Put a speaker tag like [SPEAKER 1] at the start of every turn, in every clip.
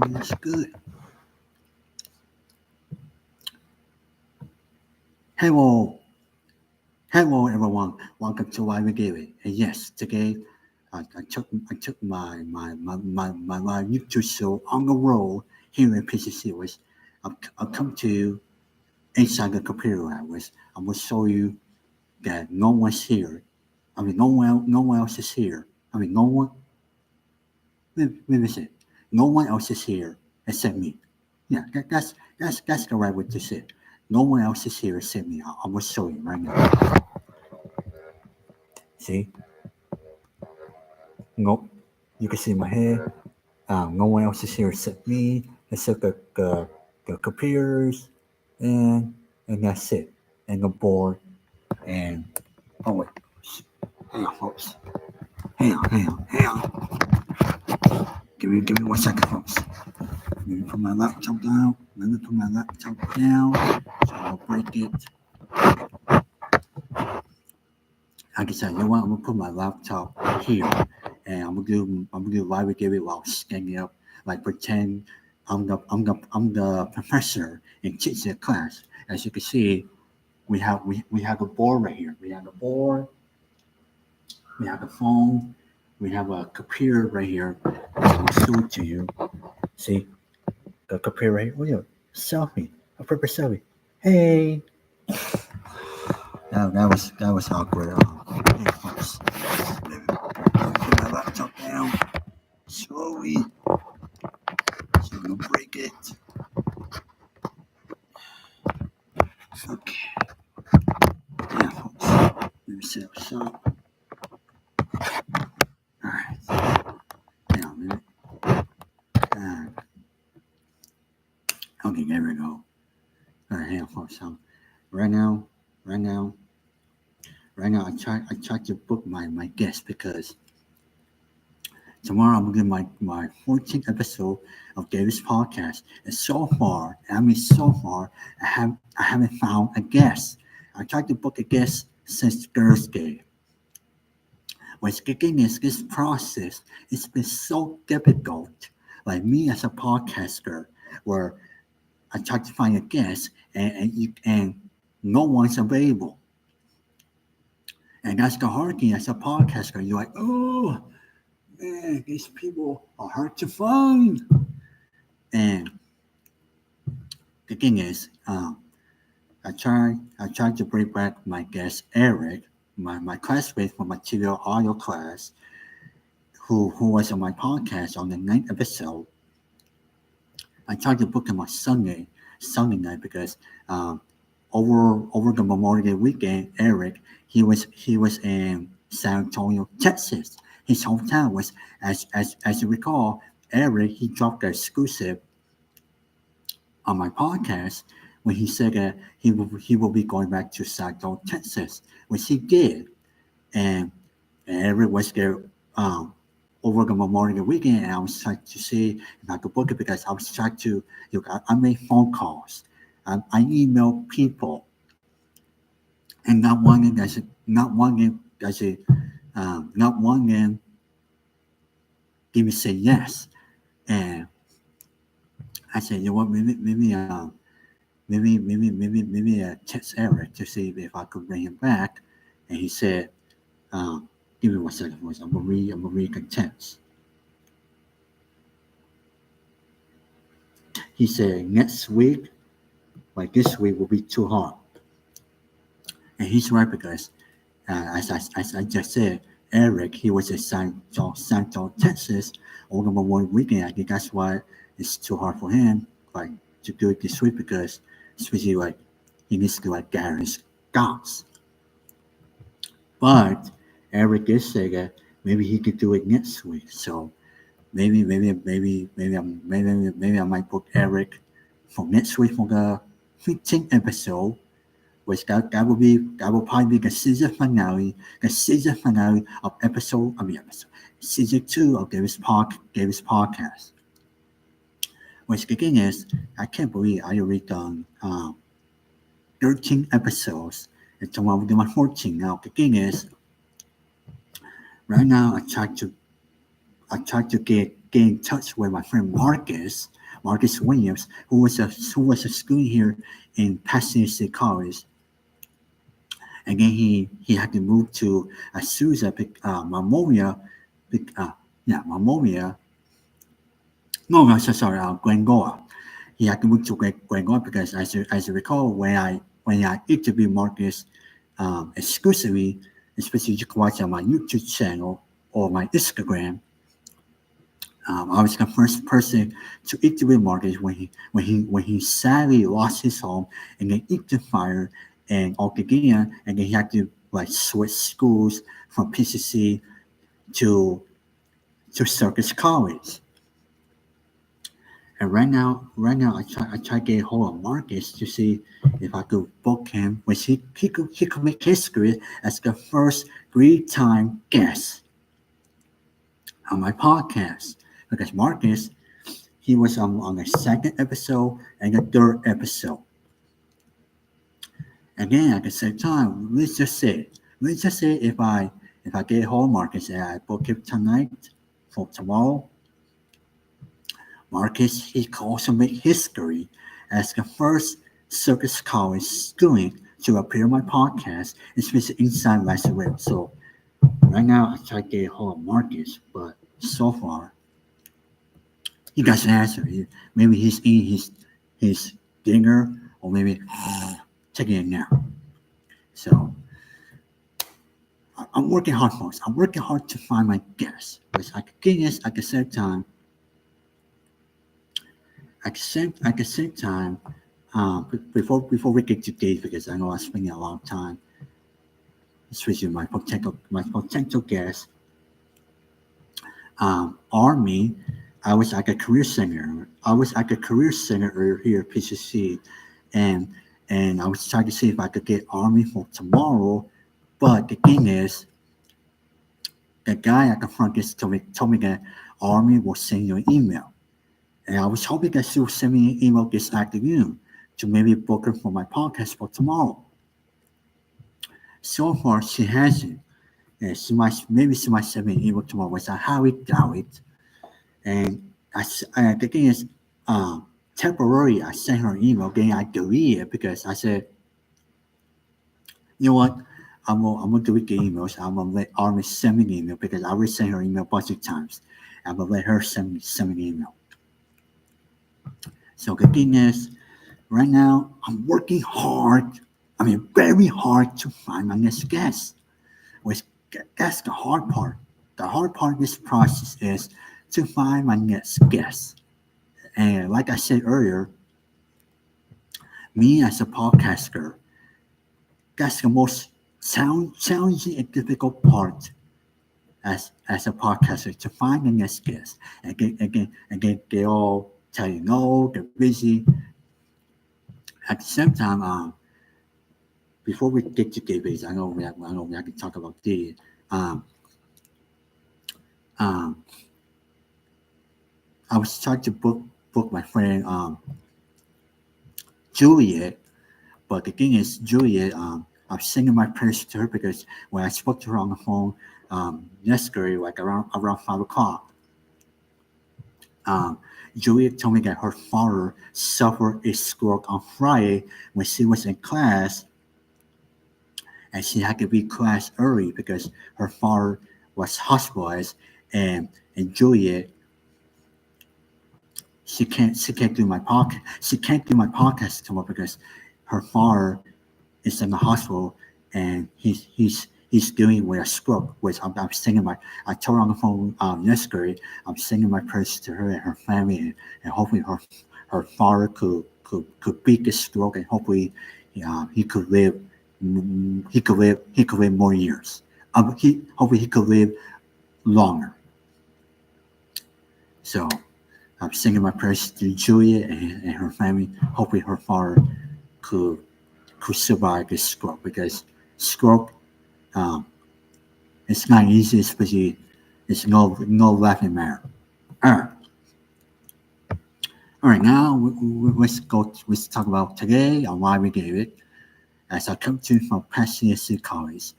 [SPEAKER 1] That's good. Hello, hello everyone. Welcome to Why We Give It. And yes, today I took my YouTube show on the road here in PCC. I've come to inside the computer lab. I'm gonna show you that no one's here. I mean, no one else is here. I mean, no one. Wait a second. No one else is here except me. Yeah, that's the right way to say it. No one else is here except me. I'm gonna show you right now. See? No, you can see my hair. No one else is here except me, except the computers, and and that's it. And the board. And oh wait, hang on, folks. Hang on. Give me 1 second, folks. Let me put my laptop down. So I'll break it. Like I said, you know what? I'm gonna put my laptop here, and I'm gonna do why we give it while standing up, like pretend I'm the professor and teach the class. As you can see, we have a board right here. We have the board. We have the phone. We have a computer right here. I'll show it to you. See the computer right here. Oh yeah, selfie. A proper selfie. Hey. That was awkward. Hey, folks. Put my laptop down slowly. So I'm gonna break it. Okay. Yeah, folks. Let me set this up. Alright. Now, a minute. Okay, there we go. Alright, hang on, folks. So, right now, right now, I tried to book my guest because tomorrow I'm gonna get my 14th episode of David's podcast. And so far, I haven't found a guest. I tried to book a guest since Thursday. What's kicking is this process. It's been so difficult. Like me as a podcaster, where I tried to find a guest and no one's available. And that's the hard thing as a podcaster. You're like, oh man, these people are hard to find. And the thing is, I tried to bring back my guest Eric, my classmate from my TV audio class, who was on my podcast on the ninth episode. I tried to book him on Sunday night because over the Memorial Day weekend, Eric he was in San Antonio, Texas. His hometown was as you recall, Eric he dropped the exclusive on my podcast when he said that he will be going back to San Antonio, Texas, which he did, and Eric was there over the Memorial weekend, and I was trying to see if I could book it because I was trying to. I made phone calls, I emailed people, and not one them give me say yes, and I said, you know what, maybe text Eric to see if I could bring him back, and he said, give me 1 second, voice. I'm gonna read contents. He said next week, like this week, will be too hard, and he's right because, as I just said, Eric he was in San Antonio, Texas, over the one weekend. I think that's why it's too hard for him, like to do it this week because especially like he needs to like gather his thoughts. But Eric did say that maybe he could do it next week. So maybe I might book Eric for next week for the 15th episode, which that will probably be the season finale of season two of Davis podcast. Which the thing is, I can't believe I already done 13 episodes, and tomorrow we're doing 14. Now the thing is, right now I try to get get in touch with my friend Marcus Williams, who was a student here in Pasadena City College. And then he had to move to Azusa, Mamoria, Mamoria. No, sorry, Glengoa. He had to move to Glengoa because, as you recall, when I interviewed Marcus exclusively, especially you can watch on my YouTube channel or my Instagram. I was the first person to interview Marcus when he sadly lost his home and then into fire and Altadena, and then he had to like switch schools from PCC to Circus College. And right now, I try to get a hold of Marcus to see if I could book him, which he could make history as the first 3-time guest on my podcast. Because Marcus, he was on the second episode and the third episode. Again, at the same time, let's just say if I get a hold of Marcus and I book him tonight for tomorrow, Marcus, he could also make history as the first Circus College student to appear on my podcast, especially inside Last Web. So right now, I try to get a hold of Marcus, but so far, he got an answer. Maybe he's eating his dinner, or maybe taking a nap. So I'm working hard, folks. I'm working hard to find my guests, but I could get this at the same time. At the same time, before we get to date, because I know I'm spending a lot of time, especially my potential guests. Army, I was like a career singer. Earlier here at PCC, and I was trying to see if I could get Army for tomorrow. But the thing is, the guy at the front desk told me that Army will send you an email. And I was hoping that she would send me an email this afternoon to maybe book her for my podcast for tomorrow. So far, she hasn't. And she might send me an email tomorrow, which I highly doubt it. And the thing is, temporarily, I sent her an email, then I deleted it because I said, you know what? I'm gonna delete the emails. I'm gonna let Army send me the email because I already sent her an email a bunch of times. I'm gonna let her send me the email. So the thing is, right now I'm working hard. I mean, very hard to find my next guest. Which that's the hard part. The hard part of this process is to find my next guest. And like I said earlier, me as a podcaster, that's the most challenging and difficult part as a podcaster, to find the next guest. Again, they all tell you no, they're busy. At the same time, before we get to David, I know we have to talk about Diddy. I was trying to book my friend Juliet, but the thing is, Juliet, I'm singing my prayers to her because when I spoke to her on the phone yesterday, like around 5 o'clock, Juliet told me that her father suffered a stroke on Friday when she was in class, and she had to be class early because her father was hospitalized, and Juliet, she can't do my podcast. She can't do my podcast tomorrow because her father is in the hospital and he's dealing with a stroke. Which I'm singing I told her on the phone yesterday. I'm singing my prayers to her and her family, and hopefully her father could beat this stroke, and hopefully he could live. He could live more years. Hopefully he could live longer. So I'm singing my prayers to Julia and her family. Hopefully her father could survive this stroke, because stroke it's not easy, especially it's no laughing matter. All right. Now let's talk about today and why we gave it. As I come to from Pasadena City College,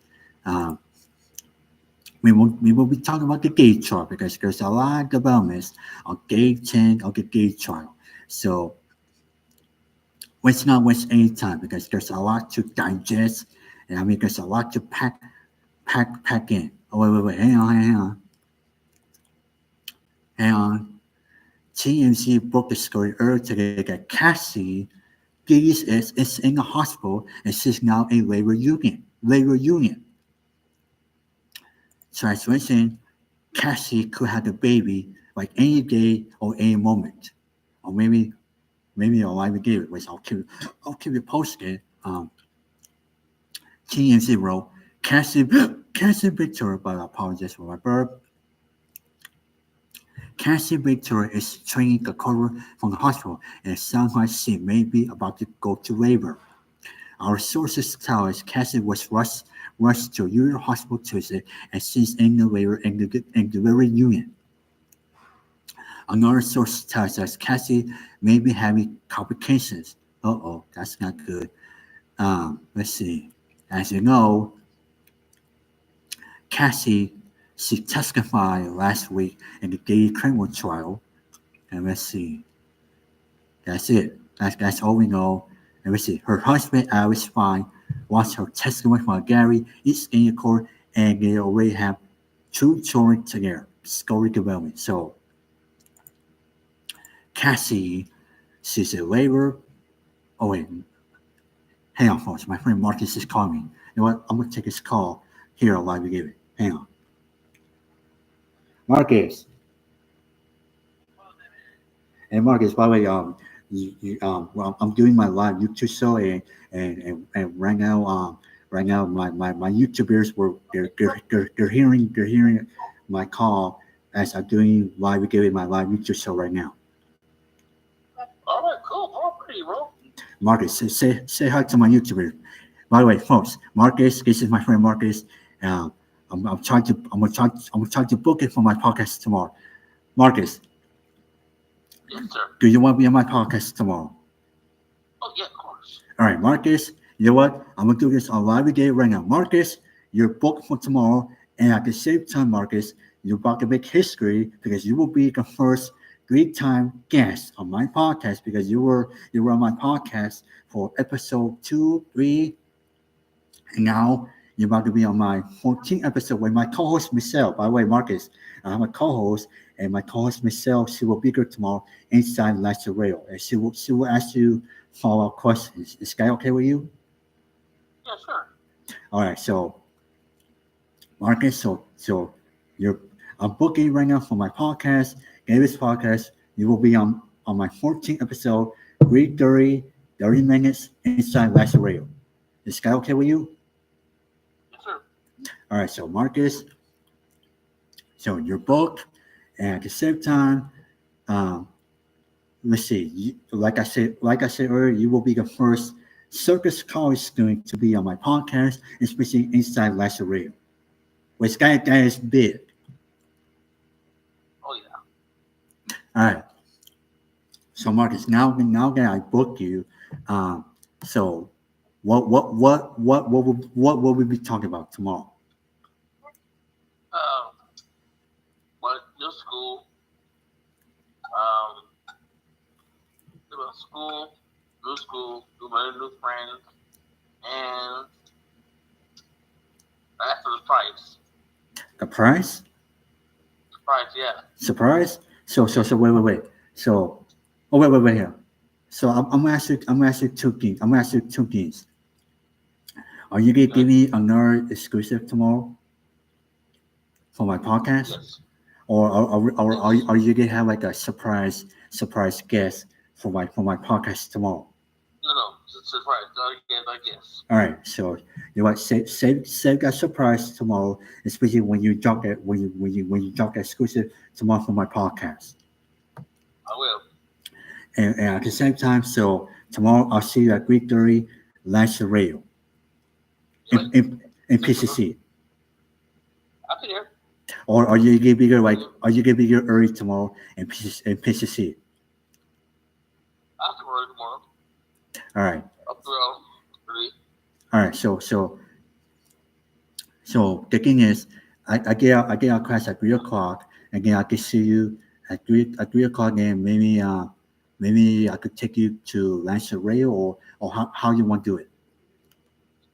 [SPEAKER 1] we will be talking about the gay trial because there's a lot of developments on gay thing of the gay trial. So let's not waste any time because there's a lot to digest, and I mean there's a lot to pack in. Oh wait, hang on. TMZ broke the story earlier today that Cassie Gillies is in the hospital and she's now a labor union. Labor union. Translation: Cassie could have the baby like any day or any moment, or maybe I'll live give it, which I'll keep it posted. TMZ wrote Cassie Victoria, but I apologize for my burp. Cassie Victoria is training the cover from the hospital, and it sounds like she may be about to go to labor. Our sources tell us Cassie was rushed to Union Hospital Tuesday, and she's in the labor and delivery unit. Another source tells us Cassie may be having complications. That's not good. Let's see. As you know, Cassie, she testified last week in the Diddy trial. And let's see. That's it. That's all we know. And let's see. Her husband, Alex Fine, watched her testimony from Gary, is in the court, and they already have two children together. Story development. So, Cassie, she's a labor. Oh, wait. Hang on, folks. My friend Marcus is calling me. You know what? I'm going to take his call here on Live Give It. Hang on. Marcus. And Marcus, by the way, well, I'm doing my live YouTube show, and right now, my YouTubers they're hearing my call as I'm doing live giving my live YouTube show right now.
[SPEAKER 2] All right, cool. Bro, pretty, bro.
[SPEAKER 1] Marcus, say hi to my YouTubers. By the way, folks, Marcus, this is my friend Marcus. I'm trying to book it for my podcast tomorrow. Marcus,
[SPEAKER 2] Yes, sir.
[SPEAKER 1] do you want to be on my podcast tomorrow?
[SPEAKER 2] Oh, yeah, of course.
[SPEAKER 1] All right, Marcus, you know what? I'm going to do this on live video right now. Marcus, you're booked for tomorrow. And at the same time, Marcus, you're about to make history because you will be the first Greek time guest on my podcast because you were on my podcast for episode 2, 3, and now you're about to be on my 14th episode with my co-host Michelle. By the way, Marcus, I'm a co-host, and my co-host Michelle, she will be here tomorrow inside Lecture Rail, and she will ask you follow-up questions. Is that okay with you?
[SPEAKER 2] Yeah, sure.
[SPEAKER 1] All right, so Marcus, so you're I'm booking right now for my podcast, David's podcast. You will be on my 14th episode, read 30 minutes inside Lecture Rail. Is that okay with you?
[SPEAKER 2] Yes, sir.
[SPEAKER 1] All right, so Marcus, so your book, and at the same time, um, let's see. Like I said earlier, you will be the first circus college student to be on my podcast, especially inside Lasher Radio, which that is big.
[SPEAKER 2] Oh, yeah.
[SPEAKER 1] All right. So Marcus, now that I booked you, so what will we be talking about tomorrow?
[SPEAKER 2] Um, what, your school, um, about school, do my new friends, and after the price.
[SPEAKER 1] The price?
[SPEAKER 2] Price, yeah.
[SPEAKER 1] Surprise? So wait. So wait here. So I'm gonna ask you two things. I'm gonna ask you two things. Are you gonna
[SPEAKER 2] Okay.
[SPEAKER 1] give me another exclusive tomorrow for my podcast,
[SPEAKER 2] Yes.
[SPEAKER 1] or are you gonna have like a surprise guest for my podcast tomorrow?
[SPEAKER 2] No, it's a surprise. I guess.
[SPEAKER 1] All right. So you know what? Save that surprise tomorrow, especially when you drop that exclusive tomorrow for my podcast.
[SPEAKER 2] I will.
[SPEAKER 1] And at the same time, so tomorrow I'll see you at Greek 30 Lasher Radio
[SPEAKER 2] Wait,
[SPEAKER 1] in PCC.
[SPEAKER 2] I'll be there.
[SPEAKER 1] Or are you gonna be here early tomorrow in PCC?
[SPEAKER 2] I'll be there tomorrow.
[SPEAKER 1] All right.
[SPEAKER 2] Up around 3.
[SPEAKER 1] All right. So the thing is, I get out class at 3 o'clock. Again, I could see you at 3 o'clock, and maybe I could take you to Lancer Rail, or how you want to do it.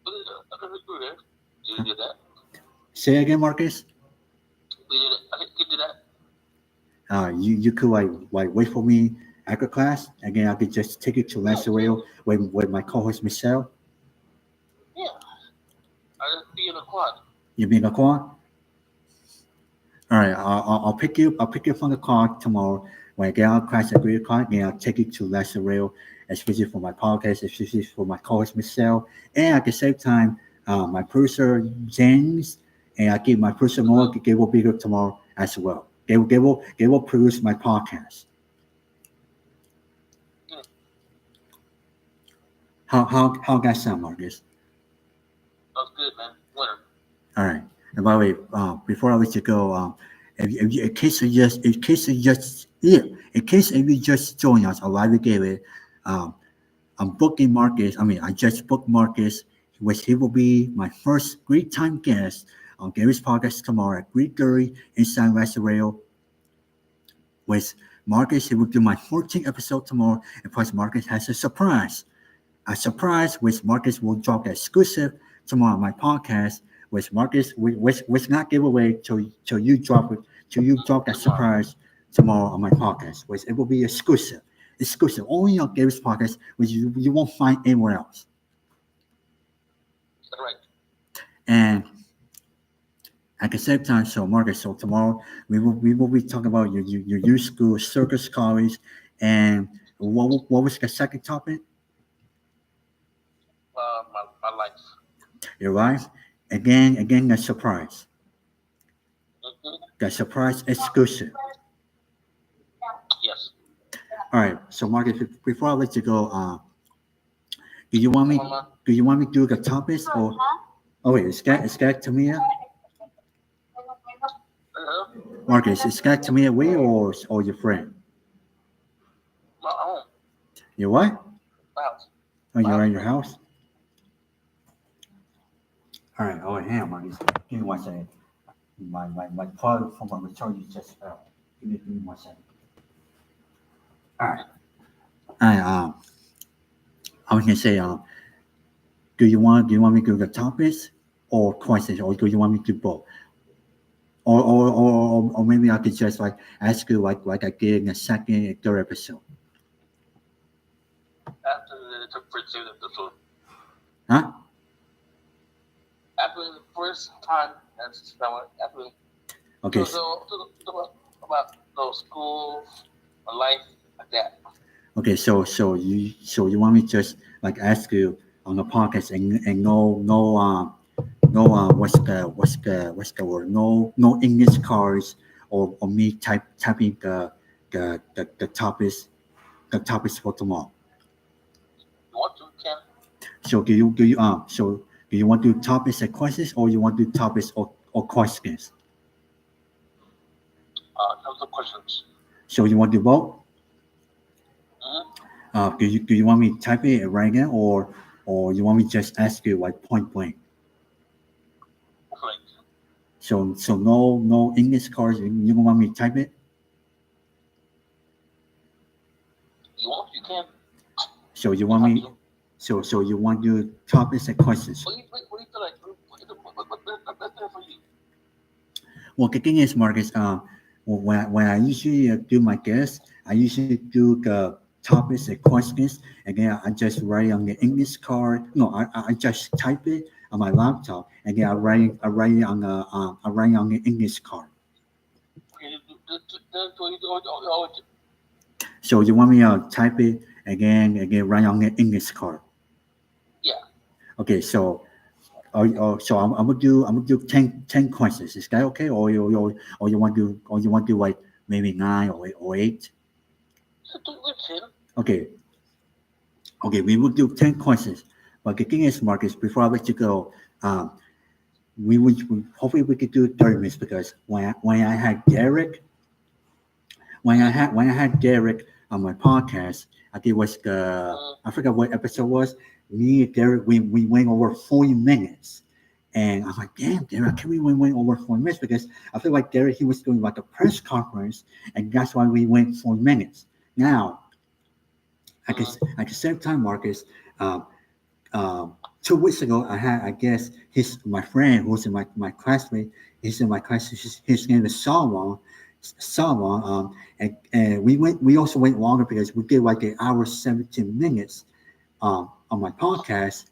[SPEAKER 2] I could do that. You did that.
[SPEAKER 1] Say again, Marcus.
[SPEAKER 2] We did it. I could do that.
[SPEAKER 1] You could like wait for me after class. Again, I could just take you to Lancer Rail with my co-host Michelle.
[SPEAKER 2] Yeah. I just be in the quad.
[SPEAKER 1] You being a car? All right, I'll pick you. I'll pick you from the car tomorrow when I get out of class at 3 o'clock, and I'll take you to Lesser Rail, especially for my podcast, especially for my co-host Michelle, and at the same time, my producer James, and I give my producer Noah. They will be here tomorrow as well. They will produce my podcast.
[SPEAKER 2] Hmm.
[SPEAKER 1] How that sound, Marcus?
[SPEAKER 2] That's good, man. Winner.
[SPEAKER 1] All right. And by the way, before I let you go, in case if you just join us, or live gave it, um, I'm booking Marcus. I mean, I just booked Marcus, which he will be my first great time guest on Gary's podcast tomorrow at 3:30 inside West Rail. With Marcus, he will do my 14th episode tomorrow, and plus Marcus has a surprise. A surprise which Marcus will drop exclusive tomorrow on my podcast, which Marcus which not give away till you drop it, till you drop that surprise tomorrow on my podcast, which it will be exclusive only on Gary's podcast, which you won't find anywhere else.
[SPEAKER 2] All right.
[SPEAKER 1] And at the same time, so Marcus, so tomorrow we will be talking about your youth school, circus college, and what was the second topic?
[SPEAKER 2] My life.
[SPEAKER 1] Your wife. Again, a surprise.
[SPEAKER 2] Mm-hmm.
[SPEAKER 1] The surprise exclusive.
[SPEAKER 2] Yes.
[SPEAKER 1] All right. So Marcus, before I let you go, do you want me?
[SPEAKER 2] Mama.
[SPEAKER 1] Do you want me to do the topics or? Oh wait, is that Tamia?
[SPEAKER 2] Uh-huh.
[SPEAKER 1] Marcus, is that Tamia way or your friend?
[SPEAKER 2] My home.
[SPEAKER 1] Your what?
[SPEAKER 2] My house.
[SPEAKER 1] Oh, you're at your house. All right. Oh, hang on, Marcus. Give me one second. My plug from my recharger just fell. Give me 1 second. All right. All right. I was gonna say, do you want me to do the topics or questions, or do you want me to do both? Or maybe I could just like ask you like I did in the second and third episode.
[SPEAKER 2] After the first episode.
[SPEAKER 1] Huh?
[SPEAKER 2] After the first time, that's after.
[SPEAKER 1] Okay.
[SPEAKER 2] So about those schools, my life, like that.
[SPEAKER 1] Okay. So you want me to just like ask you on the podcast and no what's the word, no English cards, or me typing the topics for tomorrow.
[SPEAKER 2] You want to, can.
[SPEAKER 1] So do you want to do topics and questions, or you want to do topics or questions?
[SPEAKER 2] Have some questions.
[SPEAKER 1] So you want to do both?
[SPEAKER 2] Mm-hmm.
[SPEAKER 1] Do you want me to type it right now, or you want me to just ask you like point blank?
[SPEAKER 2] Great.
[SPEAKER 1] So no English cards. You don't want me to type it?
[SPEAKER 2] You want, you can.
[SPEAKER 1] So you want me? So you want to do topics and questions?
[SPEAKER 2] What do you feel like? What's there for you?
[SPEAKER 1] Well, the thing is, Marcus, when I usually do my guests, I usually do the topics and questions, and then I just write on the English card. No, I just type it on my laptop, and then I write it on the English card.
[SPEAKER 2] Okay, that's what you always do.
[SPEAKER 1] So you want me to type it again write on the English card?
[SPEAKER 2] Yeah.
[SPEAKER 1] Okay, so. So I'm gonna do 10 questions. Is that okay? Or you want to do like maybe 9 or 8?
[SPEAKER 2] So do it, Tim.
[SPEAKER 1] Okay. Okay, we will do 10 questions. But the thing is, Marcus, before I let you go, we hopefully we could do 30 minutes, because when I had Derek on my podcast, I think it was I forgot what episode was. Me and Derek, we went over 40 minutes, And I'm like, damn, Derek, can we went over 4 minutes? Because I feel like Derek, he was doing like a press conference, and that's why we went 4 minutes. Now, at the same time, Marcus, um, 2 weeks ago, I guess, my friend who's in my classmate, he's in my class, his name is Salwan, and we also went longer because we did like an hour, 17 minutes, on my podcast,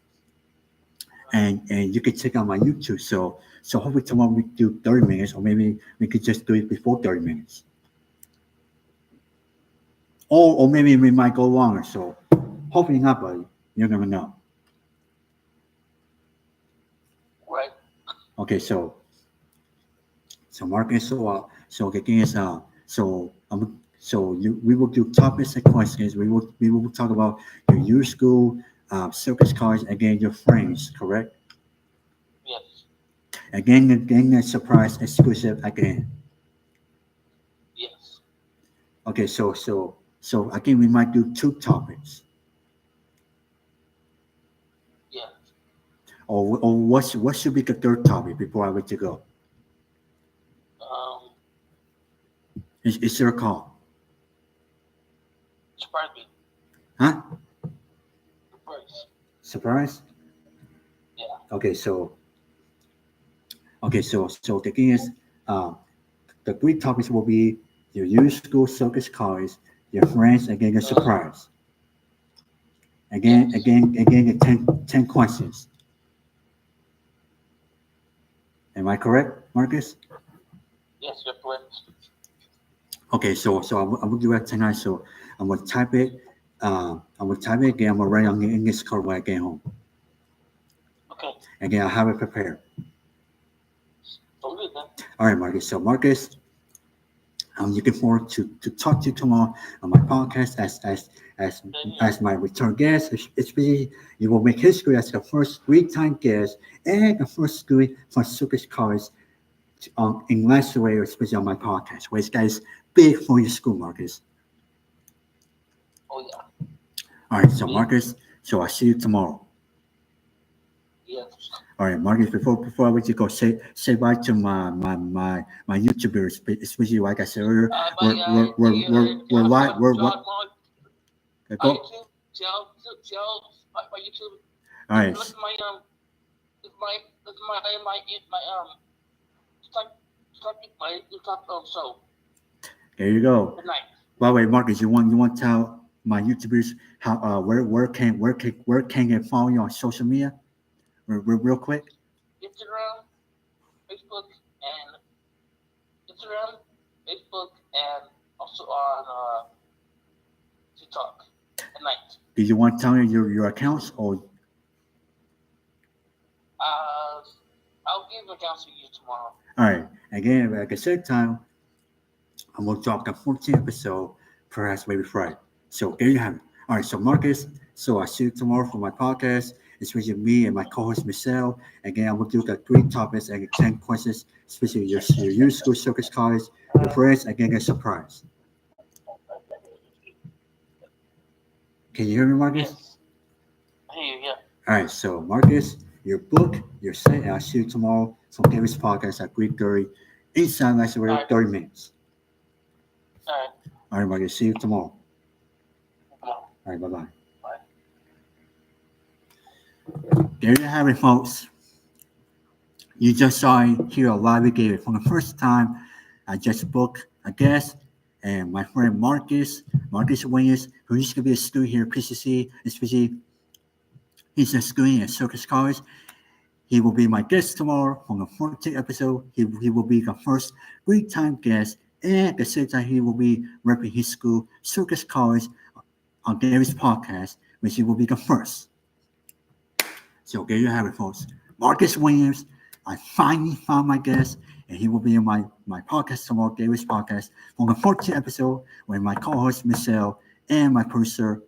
[SPEAKER 1] and you can check out my YouTube. So hopefully tomorrow we do 30 minutes, or maybe we could just do it before 30 minutes, or maybe we might go longer. So hopefully not, buddy. You never know.
[SPEAKER 2] Right.
[SPEAKER 1] Okay, so Marcus, so the thing is, we will do topics and questions. We will talk about your school, circus cards, again your friends, correct?
[SPEAKER 2] Yes.
[SPEAKER 1] Again, a surprise exclusive again.
[SPEAKER 2] Yes.
[SPEAKER 1] Okay, so again we might do two topics,
[SPEAKER 2] Yes.
[SPEAKER 1] or what should be the third topic before I let you go?
[SPEAKER 2] Um.
[SPEAKER 1] It's your call,
[SPEAKER 2] Surprise me.
[SPEAKER 1] huh?
[SPEAKER 2] Surprise.
[SPEAKER 1] Surprise?
[SPEAKER 2] Yeah.
[SPEAKER 1] Okay, so the thing is, the three topics will be your youth school circus cards, your friends, again a surprise.
[SPEAKER 2] Yes.
[SPEAKER 1] Again, the 10 questions. Am I correct, Marcus?
[SPEAKER 2] Yes. You're correct.
[SPEAKER 1] Okay, so I'm gonna do that tonight. So I'm gonna type it. I'm gonna type it again. I'm gonna write on the English card when I get home.
[SPEAKER 2] Okay.
[SPEAKER 1] Again, I have it prepared.
[SPEAKER 2] So good then.
[SPEAKER 1] All right, Marcus. So Marcus, I'm looking forward to talk to you tomorrow on my podcast as my return guest. Especially, you will make history as the first three-time guest and the first school for circus cards in last way, especially on my podcast, which guys big for your school, Marcus.
[SPEAKER 2] Oh yeah.
[SPEAKER 1] All right, so
[SPEAKER 2] Me?
[SPEAKER 1] Marcus, so I'll see you tomorrow.
[SPEAKER 2] Yes.
[SPEAKER 1] All right, Marcus. Before I let you go, say bye to my YouTubers, especially like I said earlier.
[SPEAKER 2] Bye guys. See you later.
[SPEAKER 1] We're
[SPEAKER 2] My
[SPEAKER 1] go.
[SPEAKER 2] YouTube. Tell my YouTube.
[SPEAKER 1] All right,
[SPEAKER 2] Look at my look at start my YouTube show.
[SPEAKER 1] there you go.
[SPEAKER 2] Good night.
[SPEAKER 1] By the way, Marcus, you want to tell my YouTubers how where can they follow you on social media? Real quick.
[SPEAKER 2] Instagram, Facebook, and Instagram, Facebook, and also on TikTok. Good night.
[SPEAKER 1] Do you want to tell me your accounts or?
[SPEAKER 2] I'll give accounts to you tomorrow.
[SPEAKER 1] All right. Again, at the same time, I'm gonna drop the 14th episode, perhaps maybe Friday. So there you have it. All right. So Marcus, so I see you tomorrow for my podcast. It's with me and my co-host Michelle. Again, I will do the three topics and 10 questions, especially your youth school circus college, your friends. Again, a surprise. Can you hear me, Marcus?
[SPEAKER 2] Yes. Hey, yeah.
[SPEAKER 1] All right. So Marcus, your book, your set, and I'll see you tomorrow from David's podcast at 3:30. Inside nice
[SPEAKER 2] All right.
[SPEAKER 1] 30 minutes.
[SPEAKER 2] All right.
[SPEAKER 1] All right, Marcus. See you tomorrow.
[SPEAKER 2] Come on.
[SPEAKER 1] All right. Bye-bye.
[SPEAKER 2] Bye.
[SPEAKER 1] There you have it, folks. You just saw it here live again. For the first time, I just booked a guest, and my friend Marcus Williams, who used to be a student here at PCC, especially he's a student at Circus College. He will be my guest tomorrow on the 14th episode. He will be the first three-time guest, and at the same time, he will be repping his school, Circus College, on Gary's podcast, which he will be the first. So there you have it, folks. Marcus Williams, I finally found my guest, and he will be in my podcast tomorrow, Gary's podcast, on the 14th episode with my co-host Michelle and my producer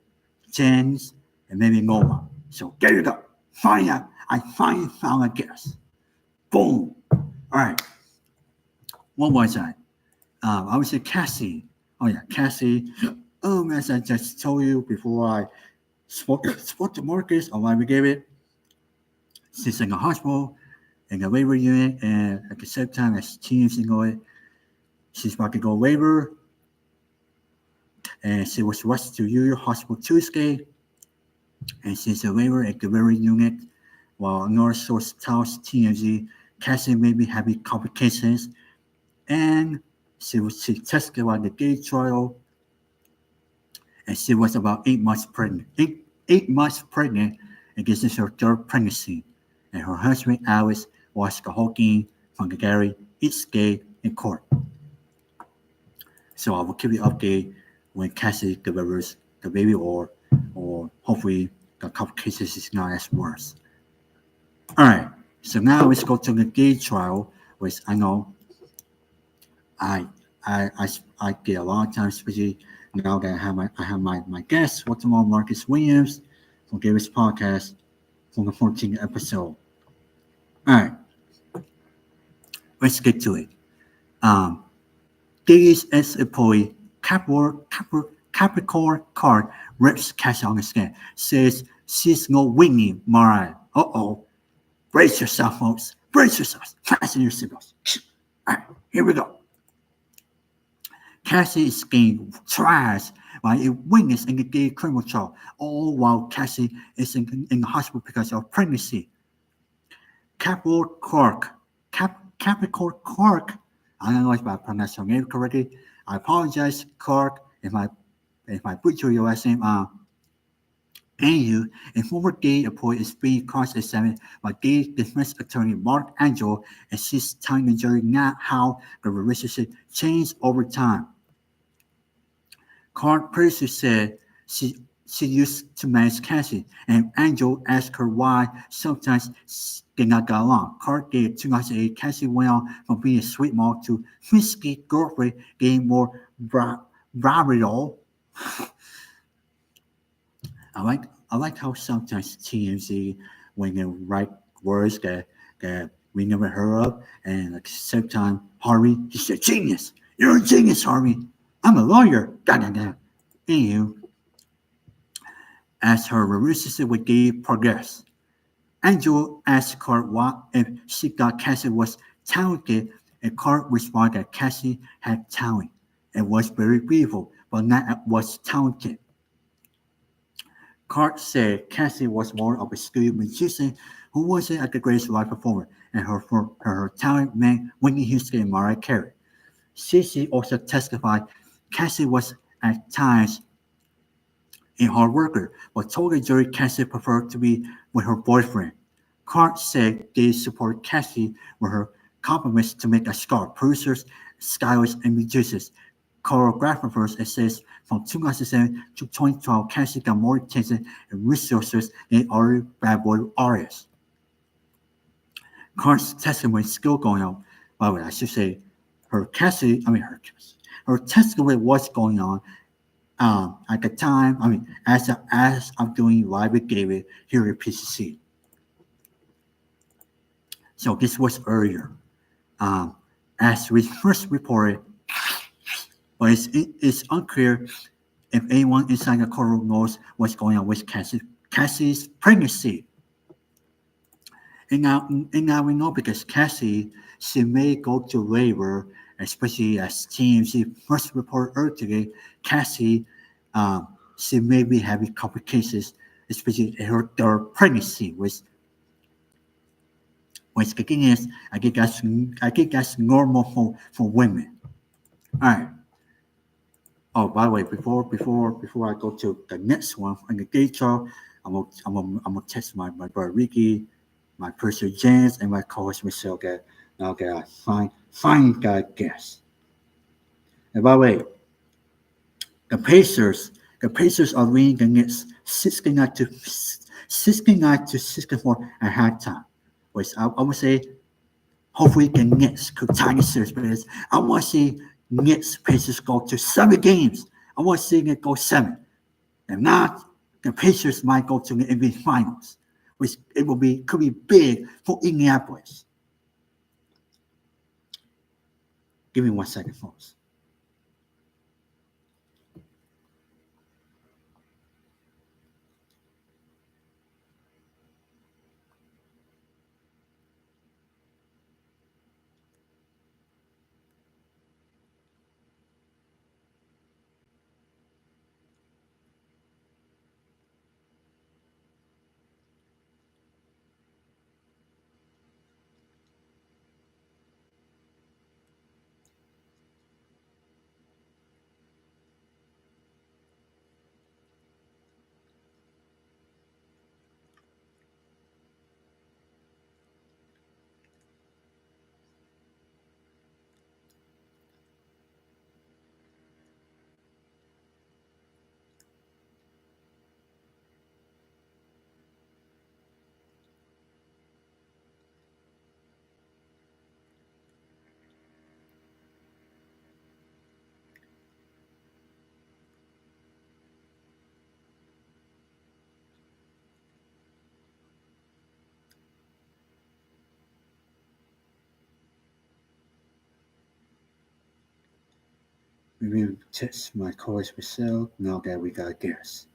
[SPEAKER 1] James and maybe Ngoma. So there you go. I finally found a guest. Boom. All right. What was I? I would say Cassie. Oh yeah, Cassie. As I just told you before I spoke to Marcus on why we gave it. She's in a hospital. in the waiver unit, and at the same time as teams in going, she's about to go waiver, and she was rushed to Uriel Hospital Tuesday, and she's a waiver at the waiver unit, while another source tells TMZ Cassie may be having complications, and she tested on the Diddy Trial, and she was about 8 months pregnant. 8 months pregnant, and this is her third pregnancy. And her husband Alice was the Hawking from the Gary each day in court. So I will keep you updated when Cassie delivers the baby, or hopefully the complications is not as worse. All right. So now let's go to the Diddy trial, which I know I I get a lot of times, especially now that I have my guest, what's more Marcus Williams from Davis Podcast from the 14th episode. All right, let's get to it. Um, Diddy's ex-employee Capricorn card rips cash on the skin. Says she's no Whitney Mariah. Uh-oh. Brace yourself, folks. Brace yourselves. Fasten your seatbelts. All right, here we go. Cassie is getting trashed by a witness in the Diddy criminal trial, all while Cassie is in the hospital because of pregnancy. Capricorn Clark. I don't know if I pronounced your name correctly. I apologize, Clark, if I butcher your last name. Anywho, a former Diddy employee is being cross-examined by Diddy defense attorney Mark Angel, and she's telling the jury now how the relationship changed over time. Clark previously said she used to manage Cassie, and Angel asked her why sometimes they not got along. Clark gave 2008 Cassie went on from being a sweet mom to frisky girlfriend, getting more bravado. I like how sometimes TMZ, when they write words that we never heard of, and at the same time Harvey, he's a genius. You're a genius, Harvey. I'm a lawyer. Da da da. Anywho, as her relationship with Diddy progressed, Angel asked Clark what if she thought Cassie was talented, and Clark responded that Cassie had talent and was very beautiful, but not was talented. Clark said Cassie was more of a skilled musician who wasn't a greatest live performer, and her talent meant Whitney Houston and Mariah Carey. Cece also testified Cassie was at times a hard worker, but told the jury Cassie preferred to be with her boyfriend. Clark said they support Cassie with her compliments to make a star, producers, stylists, and musicians, choreographers, and says from 2007 to 2012, Cassie got more attention and resources than other bad boy artists. Clark's testimony is still going on. By the way, I should say her testimony was going on at the time. As I'm doing live with David here at PCC. So this was earlier. As we first reported, but it's unclear if anyone inside the courtroom knows what's going on with Cassie's pregnancy. And now we know because Cassie, she may go to labor, especially as TMZ first reported earlier today. Cassie, she may be having complications, especially her pregnancy, which the thing is, I think that's normal for women. All right. Oh, by the way, before I go to the next one on the Diddy trial, I'm gonna text my brother Ricky, my producer James, and my co-host Michelle. Now get a fine guy guess. And by the way, the Pacers are winning the Knicks 69 to 64 at halftime. Which I would say, hopefully the Knicks could tie the series, because I want to see Knicks Pacers go to 7 games. I want to see it go 7. If not, the Pacers might go to the NBA Finals, which could be big for Indianapolis. Give me 1 second, folks. will test my co-host Michelle. Now that we got a guest.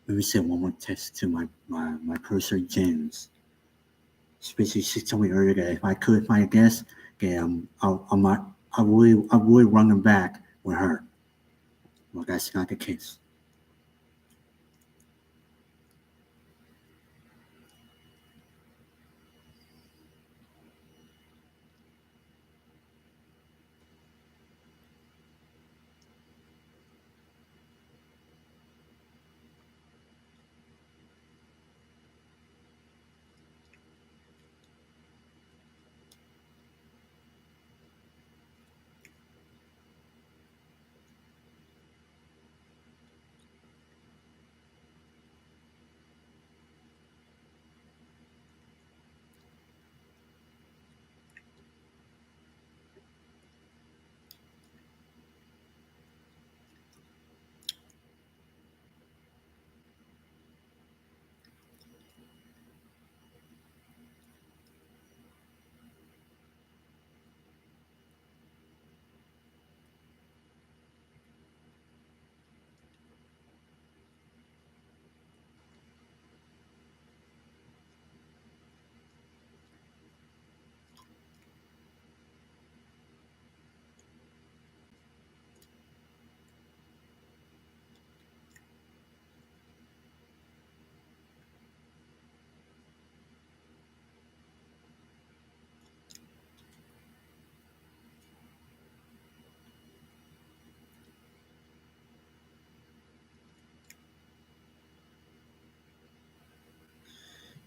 [SPEAKER 1] Let me say one more test to my producer James. Especially she told me earlier that if I could find a guest, okay, I will run it back with her. Well, that's not the case.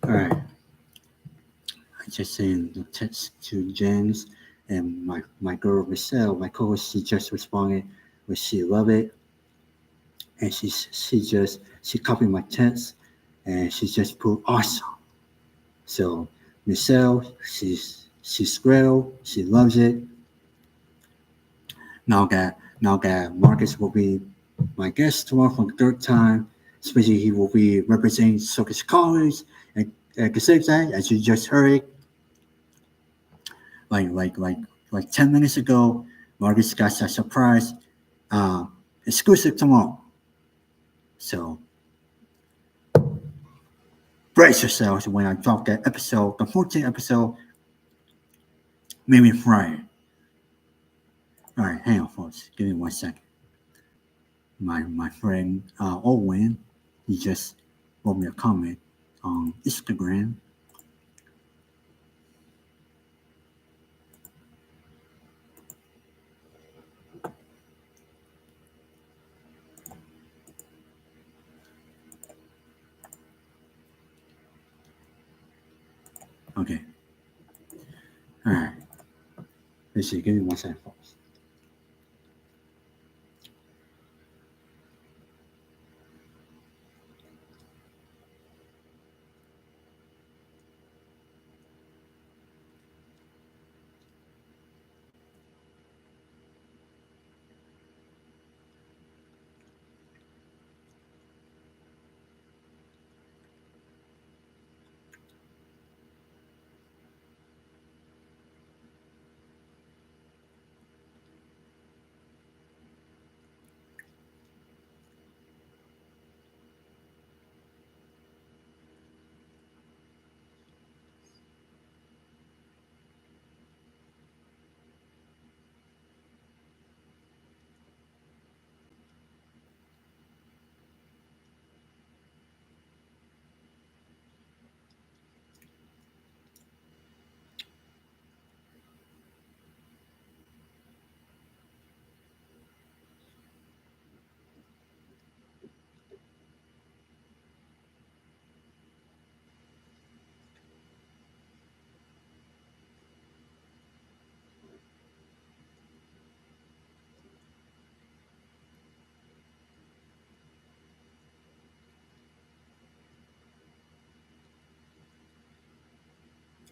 [SPEAKER 1] All right. I just sent the text to James and my girl Michelle, my co-host, she just responded with she love it and she copied my text and she just put awesome. So Michelle, she's thrilled, she loves it. Now that Marcus will be my guest tomorrow for the third time, especially he will be representing Circus College. And at the same time, as you just heard, like like like like 10 minutes ago, Marcus got a surprise uh, exclusive tomorrow. So brace yourselves when I drop that episode, the 14th episode, maybe Friday. All right, hang on, folks. Give me 1 second. My friend Owen, he just wrote me a comment. on Instagram. Okay. All right. Let's see. Give me 1 second, folks.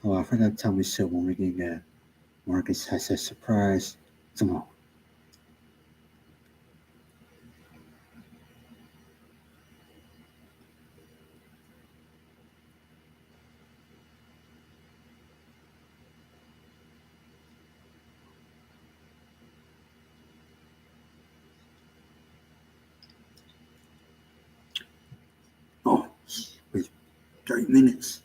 [SPEAKER 1] Oh, I forgot to tell Michelle when we're going to get Marcus has a surprise tomorrow. Oh, wait, 30 minutes.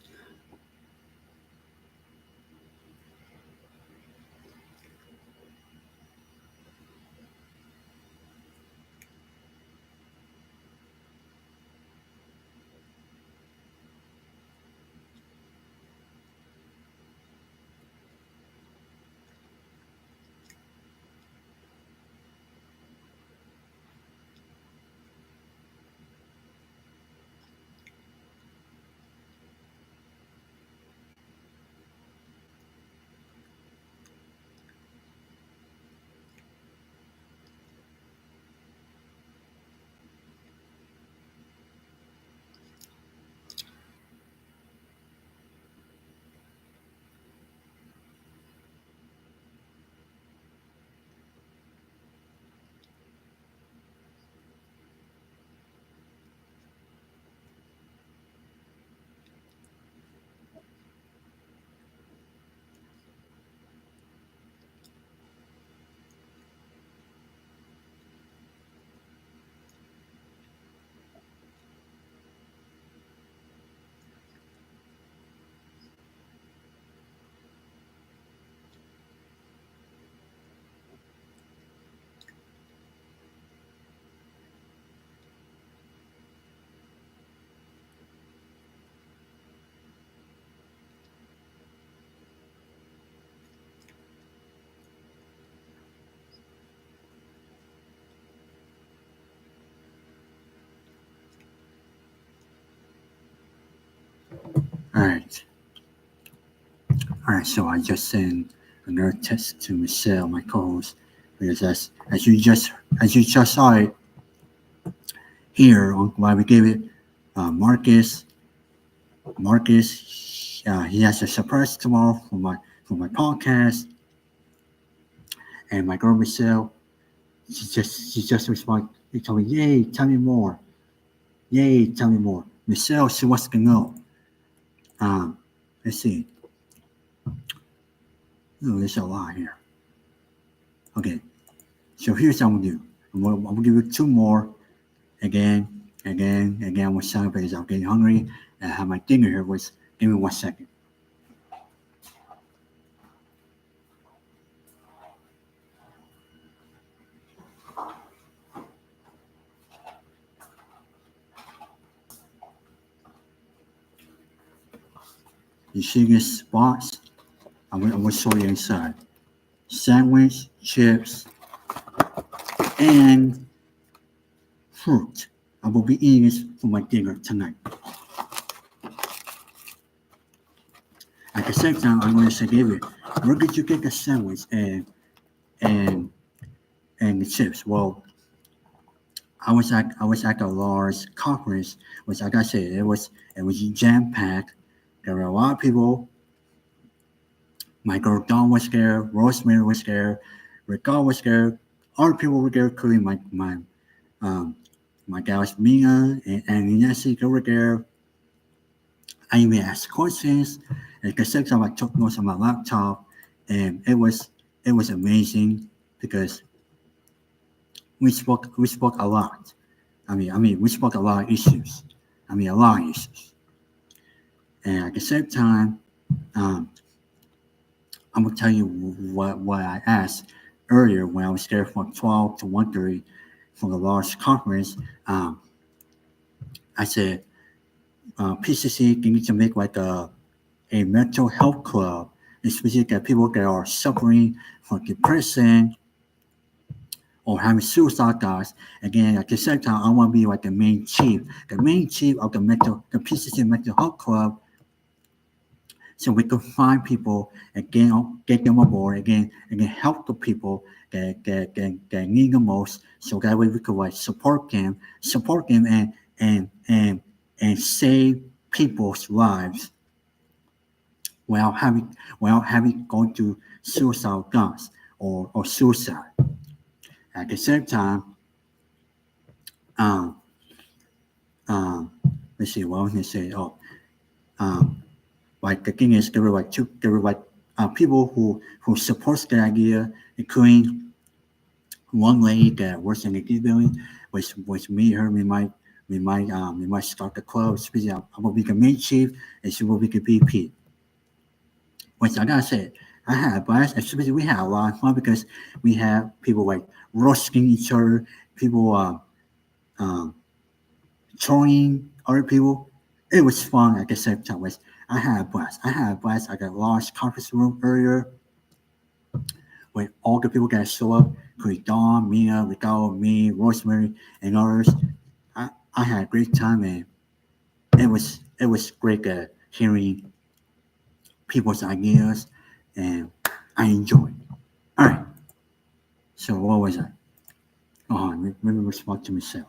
[SPEAKER 1] All right. All right. So I just sent another text to Michelle, my co-host, because as you just saw it here on why we gave it, Marcus. Marcus, he has a surprise tomorrow for my podcast, and my girl Michelle, she just responded. He told me, "Yay, tell me more! Yay, tell me more!" Michelle, she wants to know. Let's see. Oh, there's a lot here. Okay, so here's what I'm gonna do. I'm gonna give you two more. Again, again. I'm gonna sound because I'm getting hungry and I have my dinner here. Give me 1 second. You see this box? I will show you inside. Sandwich, chips, and fruit. I will be eating this for my dinner tonight. At the same time, I'm going to say, David, where did you get the sandwich and and the chips? Well, I was at a large conference, which like I said, it was jam packed. There were a lot of people. My girl Dawn was there, Rosemary was there, Ricardo was there, other people were there, including um my gals Mia and Nancy, they were there. I even asked questions. And at the same time, I took notes on my laptop, and it was amazing because we spoke a lot. We spoke a lot of issues. A lot of issues. And at the same time, um, I'm gonna tell you what I asked earlier when I was there from 12 to 1:30 for the large conference. I said, PCC, they need to make like a mental health club, especially that people that are suffering from depression or having suicide thoughts. Again, at the same time, I want to be like the main chief of the PCC mental health club, so we can find people again, get them aboard again, help the people that need the most, so that way we could like support them, and save people's lives without having gone to suicide thoughts or suicide. At the same time, um, um, let's see what I was gonna say. Um, like the thing is, there were people who supports the idea, including one lady that works in the key building, which me and her we might start the club. Especially I will be the main chief, and she will be the VP. Which I gotta say, I had a blast. Especially we had a lot of fun because we had people like roasting each other, people um, trolling other people. It was fun at the same time. I had a blast. I got large conference room earlier with all the people that show up, including Dawn, Mia, Ricardo, me, Rosemary, and others. I had a great time, and it was great hearing people's ideas, and I enjoyed. All right. So what was I? Oh, let me respond to myself.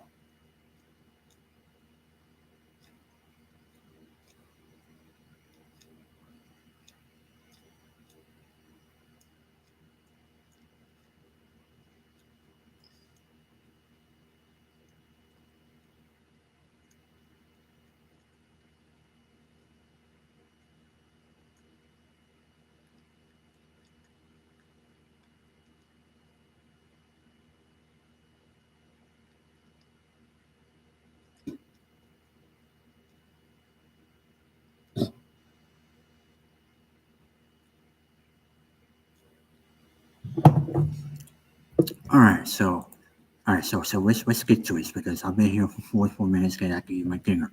[SPEAKER 1] All right. So let's get to it because I've been here for 44 minutes. Get I can eat my dinner.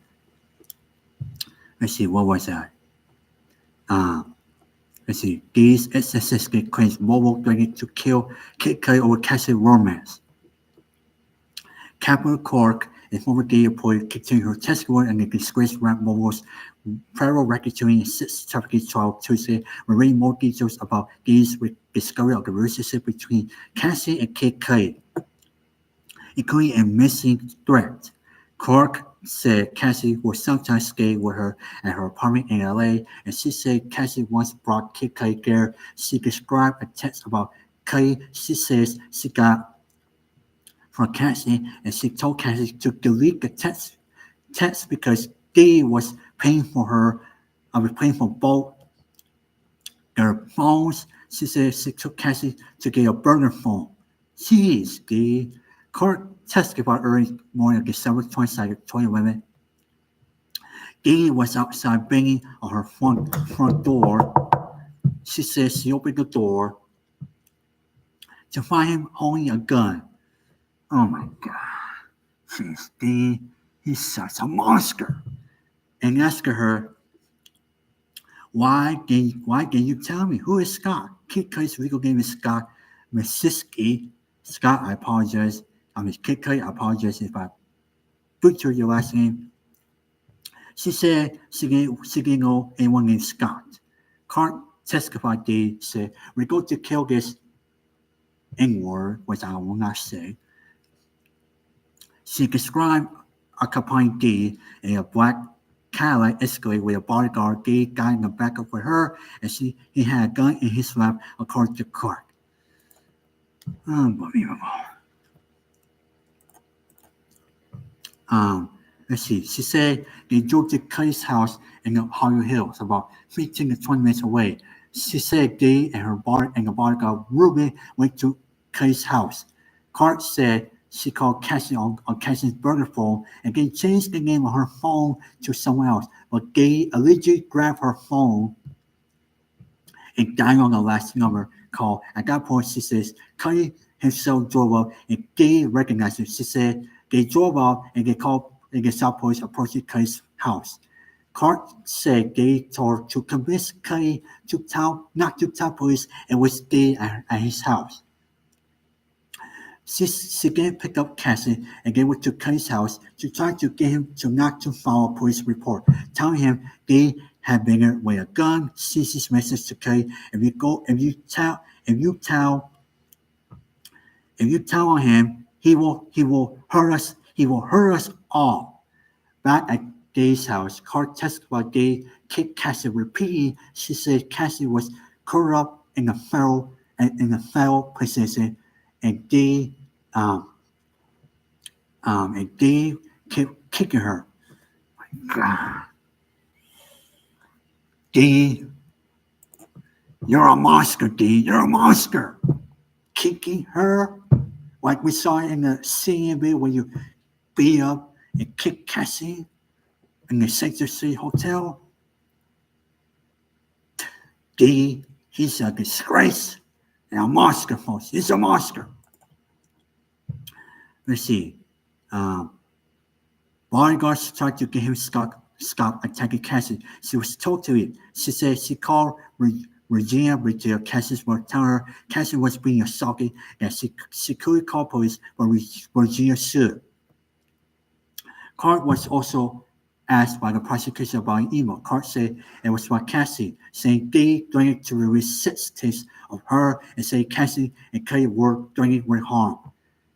[SPEAKER 1] Let's see. What was that? Um, let's see. These SSS claims mobile threatening to kill Kid Cudi over Cassie romance. Capital Cork, a former gay employee, continued her testimony and the disgraced rap mobile's federal racketeering and sex trafficking trial Tuesday, revealing more details about Gay's discovery of the relationship between Cassie and Kid Cudi, including a missing threat. Cork said Cassie would sometimes stay with her at her apartment in LA, and she said Cassie once brought Kid Cudi there. She described a text about Cudi she says she got from Cassie, and she told Cassie to delete the text because Diddy was paying for her. I was paying for both their phones. She said she took Cassie to get a burner phone. Jeez, Diddy. Court testified early morning of December 22nd, 2011. Diddy was outside banging on her front door. She says she opened the door to find him holding a gun. Oh my God. Jeez, Diddy. He's such a monster. And asked her, Why can you tell me who is Scott? Kid Cudi's legal name is Scott Masiski. Scott, I apologize. Kid Cudi, I apologize if I butchered your last name. She said she didn't know anyone named Scott. Clark testified they said, we're going to kill this N-word, which I will not say. She described accompanying D in a black Cadillac Escalade with a bodyguard. D got in the back of with her, and he had a gun in his lap, according to Clark. Unbelievable. Let's see. She said they drove to Cudi's house in the Hollywood Hills, about 15 to 20 minutes away. She said they and the bodyguard Ruben went to Cudi's house. Clark said she called Cassie on Cassie's burner phone and then changed the name of her phone to someone else. But Gay allegedly grabbed her phone and dialed on the last number call. At that point, she says Cudi himself drove up and Gay recognized him. She said they drove up and they saw police approaching Cudi's house. Clark said they told her to convince Cudi not to tell police and would stay at his house. She then picked up Cassie and they went to Cudi's house to try to get him to not to file a police report, telling him they had been there with a gun. Cece's message to Cudi: if you tell on him, he will hurt us. He will hurt us all. Back at Gay's house, Clark testified Gay kicked Cassie repeatedly. She said Cassie was curled up in a fetal position, and Gay kept kicking her. My God, Gay, you're a monster, Gay. You're a monster. Kicking her like we saw in the scene where you beat up and kick Cassie in the Center City Hotel. D, he's a disgrace and a monster, folks. He's a monster. Let's see. Bodyguards tried to get him Scott attacking Cassie. She was told to it. She said she called Regina Bridger. Cassie was telling her Cassie was being assaulted and she could call police, but Regina should. Clark was also asked by the prosecution about an email. Clark said it was about Cassie, saying they threatened to release sex tapes of her and say Cassie and Cudi were threatened with harm.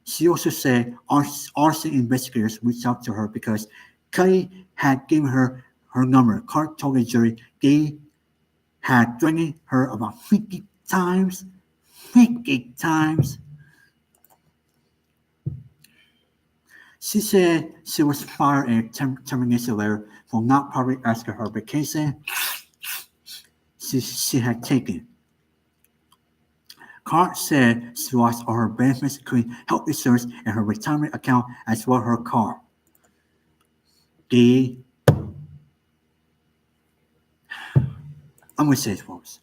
[SPEAKER 1] She also said arson investigators reached out to her because Cudi had given her number. Clark told the jury they had threatened her about 50 times. 50 times. She said she was fired in a termination letter for not properly asking her vacation she had taken. Clark said she lost all her benefits, including health insurance and her retirement account, as well as her car. I'm going to say this, folks.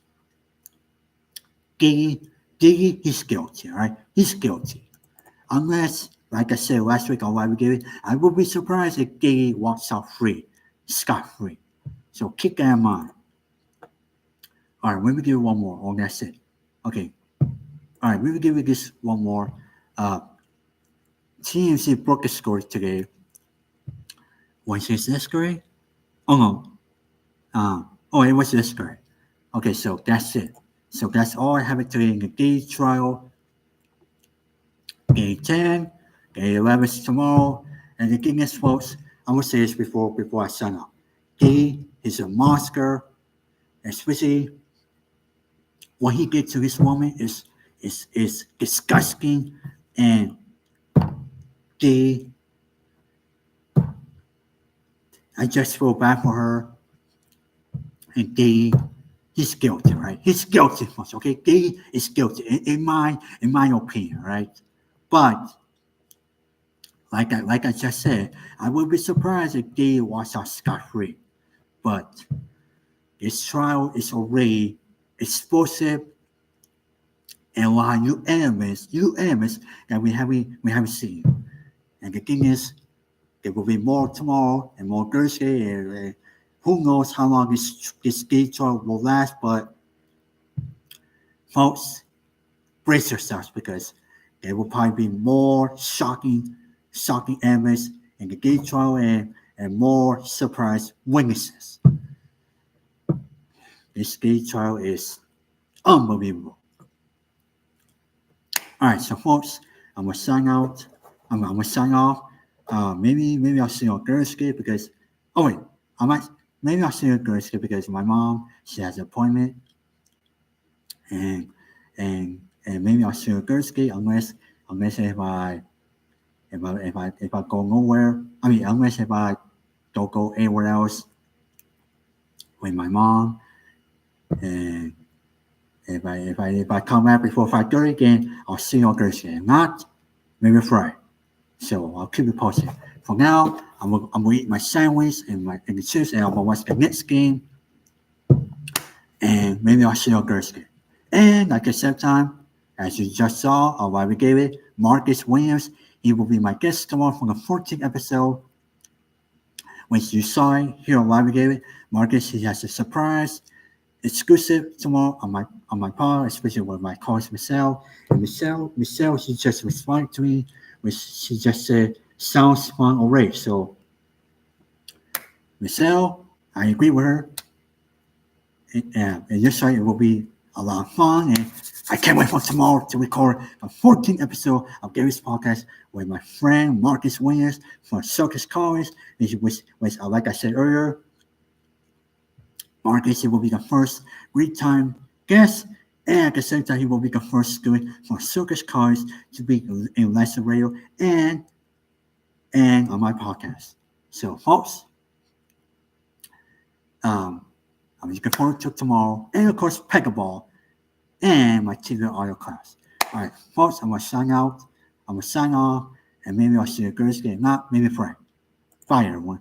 [SPEAKER 1] Diggy, he's guilty, all right? He's guilty. Unless, like I said last week on Why We Give It, I would be surprised if Diggy walks out free, scot-free. So keep that in mind. All right, let me give you one more. Oh, that's it. Okay. All right, we will give you this one more. TMZ broke the story today. Was it this story? Oh, no. It was this story. Okay, so that's it. So that's all I have it today in the Diddy Trial. Day 10, Day 11 is tomorrow. And the thing is, folks, I'm going to say this before I sign up. Diddy is a monster, especially what he did to this woman is disgusting, and I just feel bad for her. And he's guilty, right? He's guilty, okay? D is guilty in my opinion, right? But like I just said, I would be surprised if D was out scot-free. But this trial is already explosive. And a lot of new elements that we haven't seen. And the thing is, there will be more tomorrow and more Thursday. And who knows how long this gay trial will last, but folks, brace yourselves because there will probably be more shocking evidence in the gay trial and more surprise witnesses. This gay trial is unbelievable. All right, so folks, I'm gonna sign out. I'm gonna sign off. Maybe I'll see you on Thursday because wait, I might maybe I'll see you on Thursday because my mom she has an appointment and and maybe I'll see you on Thursday unless if I go nowhere. I mean unless if I don't go anywhere else with my mom and if I come back before 5:30 again, I'll see you on Thursday. If not, maybe Friday. So I'll keep you posted. For now, I'm gonna eat my sandwich and the chips, and I'm gonna watch the next game. And maybe I'll see you on Thursday. And like I said, time as you just saw on why we gave it, Marcus Williams. He will be my guest tomorrow for the 14th episode. Which you saw it here on why we gave it. Marcus, he has a surprise exclusive tomorrow on my pod, especially with my co-host Michelle. And Michelle, she just responded to me, which she just said sounds fun already. So Michelle, I agree with her. And just like it will be a lot of fun, and I can't wait for tomorrow to record a 14th episode of Gary's podcast with my friend Marcus Williams from Circus College, which like I said earlier, Marcus, he will be the first Greek-time guest, and at the same time, he will be the first student from Circus College to be in Lesser Radio and on my podcast. So, folks, I'm looking forward to tomorrow, and of course, Pegaball and my TV audio class. All right, folks, I'm gonna sign out. I'm gonna sign off, and maybe I'll see you Thursday. If not, maybe Friday. Bye, everyone.